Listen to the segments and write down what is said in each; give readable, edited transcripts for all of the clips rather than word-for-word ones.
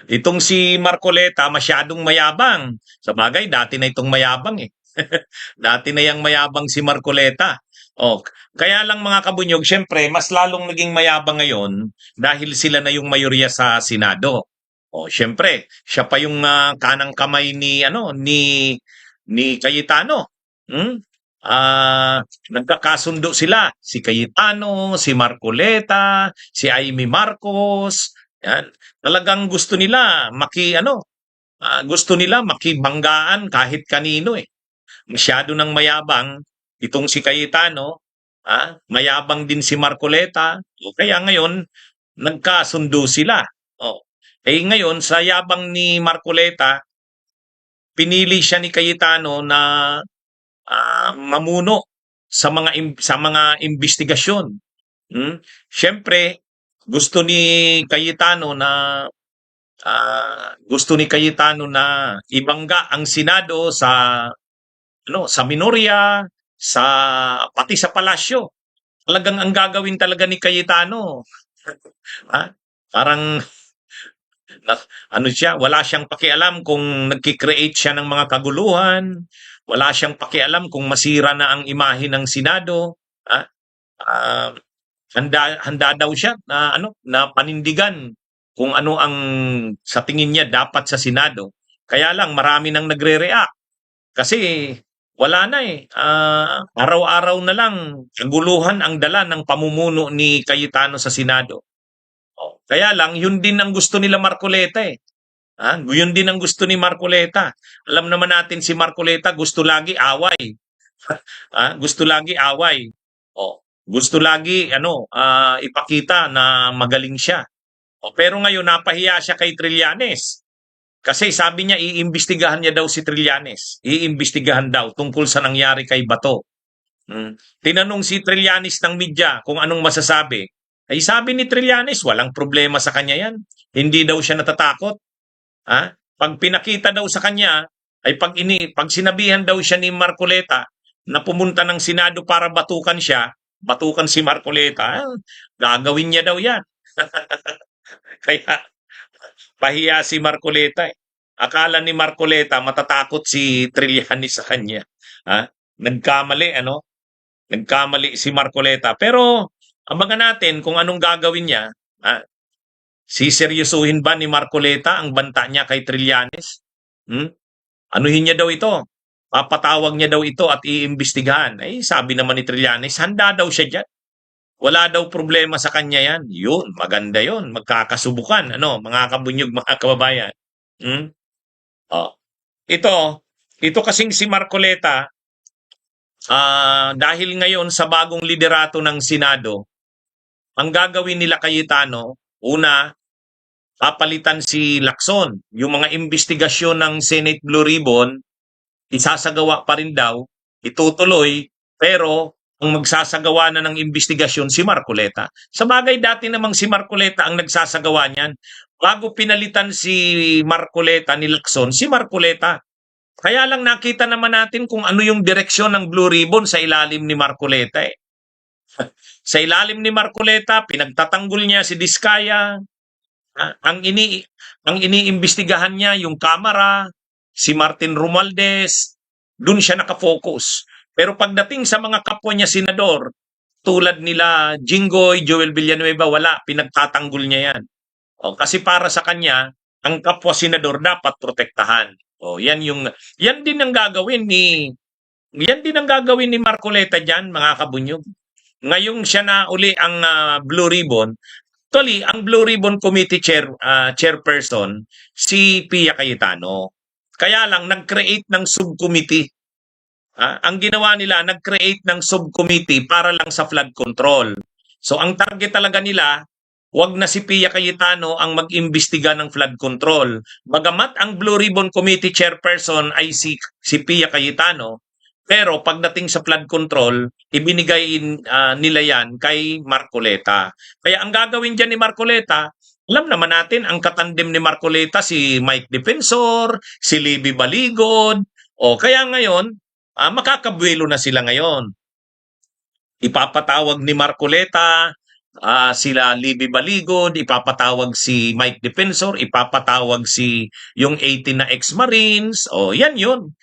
Itong si Marcoleta masyadong mayabang. Sabagay, dati na itong mayabang eh. Dati na yang mayabang si Marcoleta. Oh, kaya lang mga kabunyog, syempre, mas lalong naging mayabang ngayon dahil sila na yung mayorya sa Senado. Oh, syempre, siya pa yung kanang kamay ni Cayetano. Hmm? Nagkakasundo sila, si Cayetano, si Marcoleta, si Amy Marcos. Yan. Talagang gusto nila makibanggaan kahit kanino eh. Masyado ng mayabang itong si Cayetano, mayabang din si Marcoleta. O kaya ngayon nagkasundo sila. Oh. Eh ngayon sa yabang ni Marcoleta, pinili siya ni Cayetano na mamuno sa mga investigasyon. Siyempre, gusto ni Cayetano na ibangga ang Senado sa minorya, pati sa palasyo. Talagang ang gagawin talaga ni Cayetano, ha? Parang wala siyang pakialam kung nagki-create siya ng mga kaguluhan, wala siyang pakialam kung masira na ang imahe ng Senado, ha? Ah, handa daw siya na panindigan kung ano ang sa tingin niya dapat sa Senado. Kaya lang marami nang nagre-react kasi wala na eh. Araw-araw na lang kaguluhan ang dala ng pamumuno ni Cayetano sa Senado. Oh, kaya lang yun din ang gusto nila Marcoleta eh. Yun din ang gusto ni Marcoleta. Alam naman natin si Marcoleta gusto lagi away. Gusto lagi away. Oh, gusto lagi ipakita na magaling siya. Oh, pero ngayon napahiya siya kay Trillanes. Kasi sabi niya iimbestigahan niya daw si Trillanes. Iimbestigahan daw tungkol sa nangyari kay Bato. Tinanong si Trillanes ng media kung anong masasabi. Ay sabi ni Trillanes, walang problema sa kanya yan. Hindi daw siya natatakot. Pag pinakita daw sa kanya, ay pag sinabihan daw siya ni Marcoleta na pumunta ng Senado para batukan siya, batukan si Marcoleta, gagawin niya daw yan. Kaya pahiya si Marcoleta eh. Akala ni Marcoleta matatakot si Trillanes sa kanya. Nagkamali, Nagkamali si Marcoleta. Pero abangan natin kung anong gagawin niya. Siseryosuhin ba ni Marcoleta ang banta niya kay Trillanes? Anuhin niya daw ito. Papatawag niya daw ito at iimbestigahan. Ay, sabi naman ni Trillanes, handa daw siya dyan. Wala daw problema sa kanya yan. Yun, maganda yun. Magkakasubukan, mga kabunyog, mga kababayan. Oh. Ito kasing si Marcoleta, dahil ngayon sa bagong liderato ng Senado, ang gagawin nila Cayetano, una, papalitan si Lacson. Yung mga investigasyon ng Senate Blue Ribbon, isasagawa pa rin daw, itutuloy, pero ang magsasagawa na ng investigasyon si Marcoleta. Sa bagay, dati namang si Marcoleta ang nagsasagawa niyan. Bago pinalitan si Marcoleta ni Lacson, si Marcoleta. Kaya lang nakita naman natin kung ano yung direksyon ng Blue Ribbon sa ilalim ni Marcoleta eh. Sa ilalim ni Marcoleta, pinagtatanggol niya si Diskaya. Ang iniimbestigahan niya yung Kamara, si Martin Romualdez, dun siya nakafocus. Pero pagdating sa mga kapwa niya senador, tulad nila Jinggoy, Joel Villanueva, wala, pinagtatanggol niya yan. Kasi para sa kanya, ang kapwa senador dapat protektahan. Yan din ang gagawin ni Marcoleta diyan, mga kabunyog. Ngayong siya na uli ang Blue Ribbon. Actually, ang Blue Ribbon Committee chairperson si Pia Cayetano. Kaya lang nag-create ng subcommittee. Ang ginawa nila, nag-create ng subcommittee para lang sa flood control. So ang target talaga nila, wag na si Pia Cayetano ang mag-imbestiga ng flood control. Bagamat ang Blue Ribbon Committee chairperson ay si Pia Cayetano, pero pagdating sa flood control, ibinigay nila yan kay Marcoleta. Kaya ang gagawin dyan ni Marcoleta, alam naman natin ang katandem ni Marcoleta si Mike Defensor, si Libby Baligod. Kaya ngayon, makakabuelo na sila ngayon. Ipapatawag ni Marcoleta sila Libby Baligod, ipapatawag si Mike Defensor, ipapatawag si yung 18 na ex-Marines, o yan yun.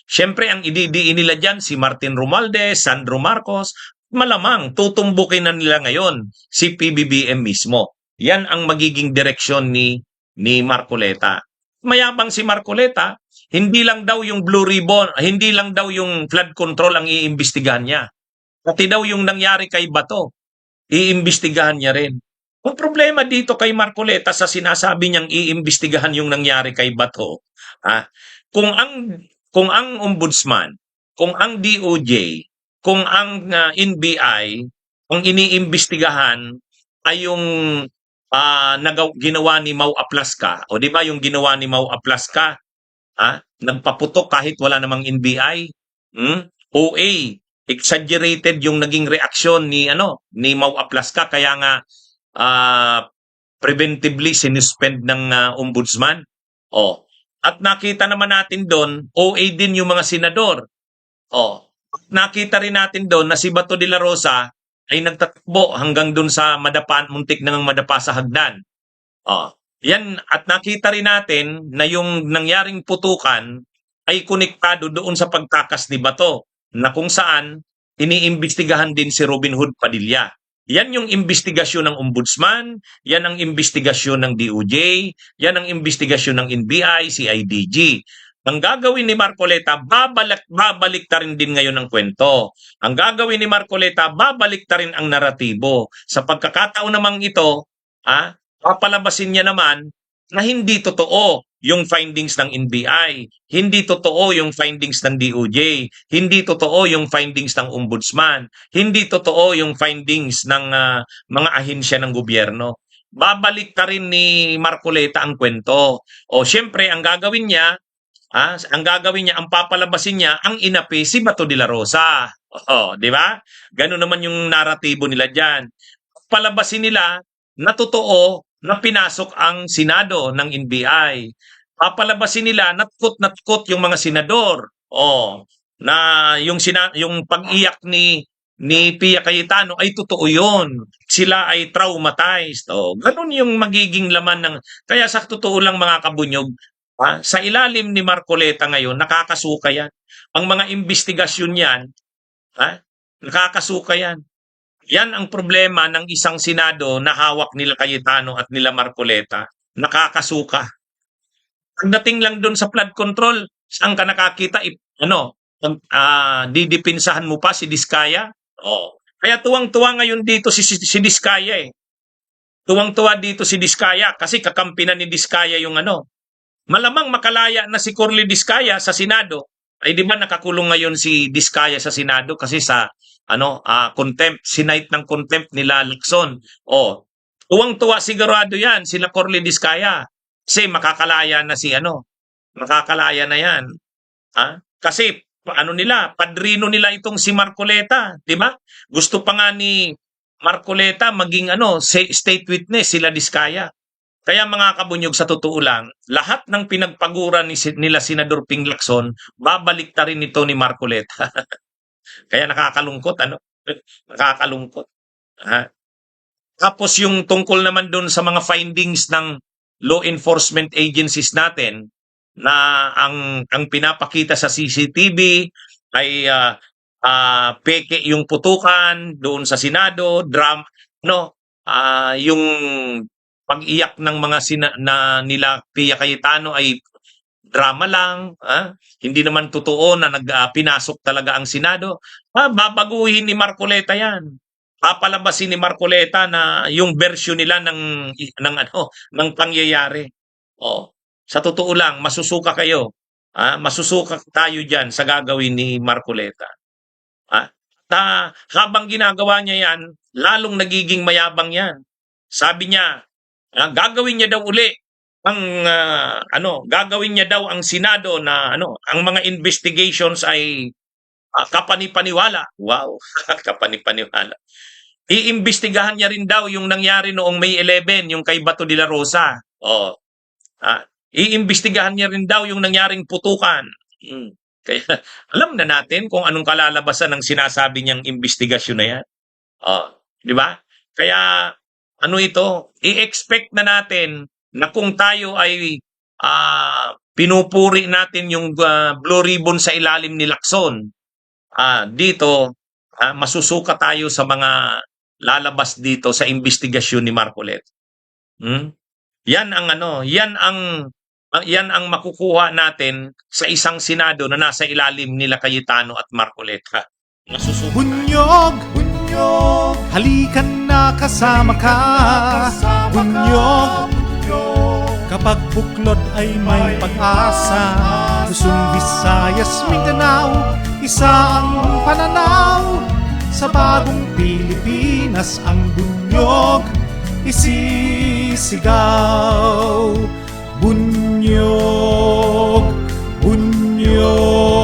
Siyempre, ang ididiin nila dyan, si Martin Romualdez, Sandro Marcos, malamang tutumbukin na nila ngayon si PBBM mismo. Yan ang magiging direksyon ni Marcoleta. Mayabang si Marcoleta, hindi lang daw yung Blue Ribbon, hindi lang daw yung flood control ang iimbestigahan niya. Pati daw yung nangyari kay Bato, iimbestigahan niya rin. Ang problema dito kay Marcoleta sa sinasabi niyang iimbestigahan yung nangyari kay Bato, kung ang kung ang ombudsman, kung ang DOJ, kung ang NBI ang iniimbestigahan ay yung ginawa ni Mau Aplaska, o di ba yung ginawa ni Mau Aplaska, nagpaputok kahit wala namang NBI, OA, exaggerated yung naging reaksyon ni Mau Aplaska, kaya nga preventively sinuspend ng ombudsman. At nakita naman natin doon, OA din yung mga senador. Nakita rin natin doon na si Bato de la Rosa ay nagtatakbo hanggang doon sa muntik nang madapa sa hagdan. Yan, at nakita rin natin na yung nangyaring putukan ay konektado doon sa pagtakas ni Bato, na kung saan iniimbestigahan din si Robin Hood Padilla. Yan yung imbestigasyon ng ombudsman, yan ang imbestigasyon ng DOJ, yan ang imbestigasyon ng NBI, CIDG. Ang gagawin ni Marcoleta, babalik ta rin din ngayon ang kwento. Ang gagawin ni Marcoleta, babalik ta rin ang naratibo. Sa pagkakataon namang ito, papalabasin niya naman na hindi totoo yung findings ng NBI, hindi totoo yung findings ng DOJ, hindi totoo yung findings ng ombudsman, hindi totoo yung findings ng mga ahensya ng gobyerno. Babalik ta rin ni Marcoleta ang kwento. Siyempre, ang gagawin niya, ang papalabasin niya, ang inapi si Bato de la Rosa. Di ba? Ganun naman yung naratibo nila diyan. Palabasin nila na totoo na pinasok ang Senado ng NBI. Papalabasin nila natkot yung mga senador. Na yung pag-iyak ni Pia Cayetano ay totoo yun. Sila ay traumatized. Ganun yung magiging laman ng... Kaya sa totoo lang mga kabunyog, sa ilalim ni Marcoleta ngayon, nakakasuka yan. Ang mga investigasyon yan, nakakasuka yan. Yan ang problema ng isang Senado na hawak nila Cayetano at nila Marcoleta. Nakakasuka. Pagdating lang doon sa flood control, saan ka nakakita? Didipinsahan mo pa si Diskaya? Kaya tuwang-tuwa ngayon dito si Diskaya eh. Tuwang-tuwa dito si Diskaya kasi kakampi na ni Diskaya yung Malamang makalaya na si Corly Diskaya sa Senado. Ay di ba nakakulong ngayon si Diskaya sa Senado kasi sa contempt, sinight ng contempt nila Lacson. Tuwang-tuwa sigurado yan sila Corly Diskaya. Kasi makakalaya na makakalaya na yan. Kasi padrino nila itong si Marcoleta, di ba? Gusto pa nga ni Marcoleta maging state witness sila Diskaya. Kaya mga kabunyog, sa totoo lang, lahat ng pinagpaguran nila Senador Ping Lacson, babalik ta rin ito ni Marcoleta. Kaya nakakalungkot, Nakakalungkot. Tapos yung tungkol naman doon sa mga findings ng law enforcement agencies natin, na ang pinapakita sa CCTV ay peke yung putukan doon sa Senado, yung pag-iyak ng mga nila Pia Cayetano ay drama lang, hindi naman totoo na pinasok talaga ang Senado. Babaguhin ni Marcoleta yan. Papalabasin ni Marcoleta na yung version nila ng pangyayari. Sa totoo lang, masusuka kayo. Masusuka tayo diyan sa gagawin ni Marcoleta. Habang ginagawa niya yan, lalong nagiging mayabang yan. Sabi niya, gagawin niya daw uli gagawin niya daw ang Senado na ang mga investigations ay kapanipaniwala. Wow, kapanipaniwala. Iimbestigahan niya rin daw yung nangyari noong May 11, yung kay Bato de la Rosa. Iimbestigahan niya rin daw yung nangyaring putukan. Kaya alam na natin kung anong kalalabasan ng sinasabi niyang investigasyon na yan. Di ba? Kaya ano ito, i-expect na natin na kung tayo ay pinupuri natin yung blue ribbon sa ilalim ni Lacson, dito masusuka tayo sa mga lalabas dito sa investigasyon ni Marcoleta. Yan ang yan ang makukuha natin sa isang Senado na nasa ilalim nila Cayetano at Marcoleta. Masusuka. Bunyog, bunyog, halikan na kasama ka. Bunyog, kapag buklod ay may pag-asa. Luzon, Visayas, Mindanao, isa ang pananaw. Sa bagong Pilipinas ang bunyog isisigaw. Bunyog, bunyog.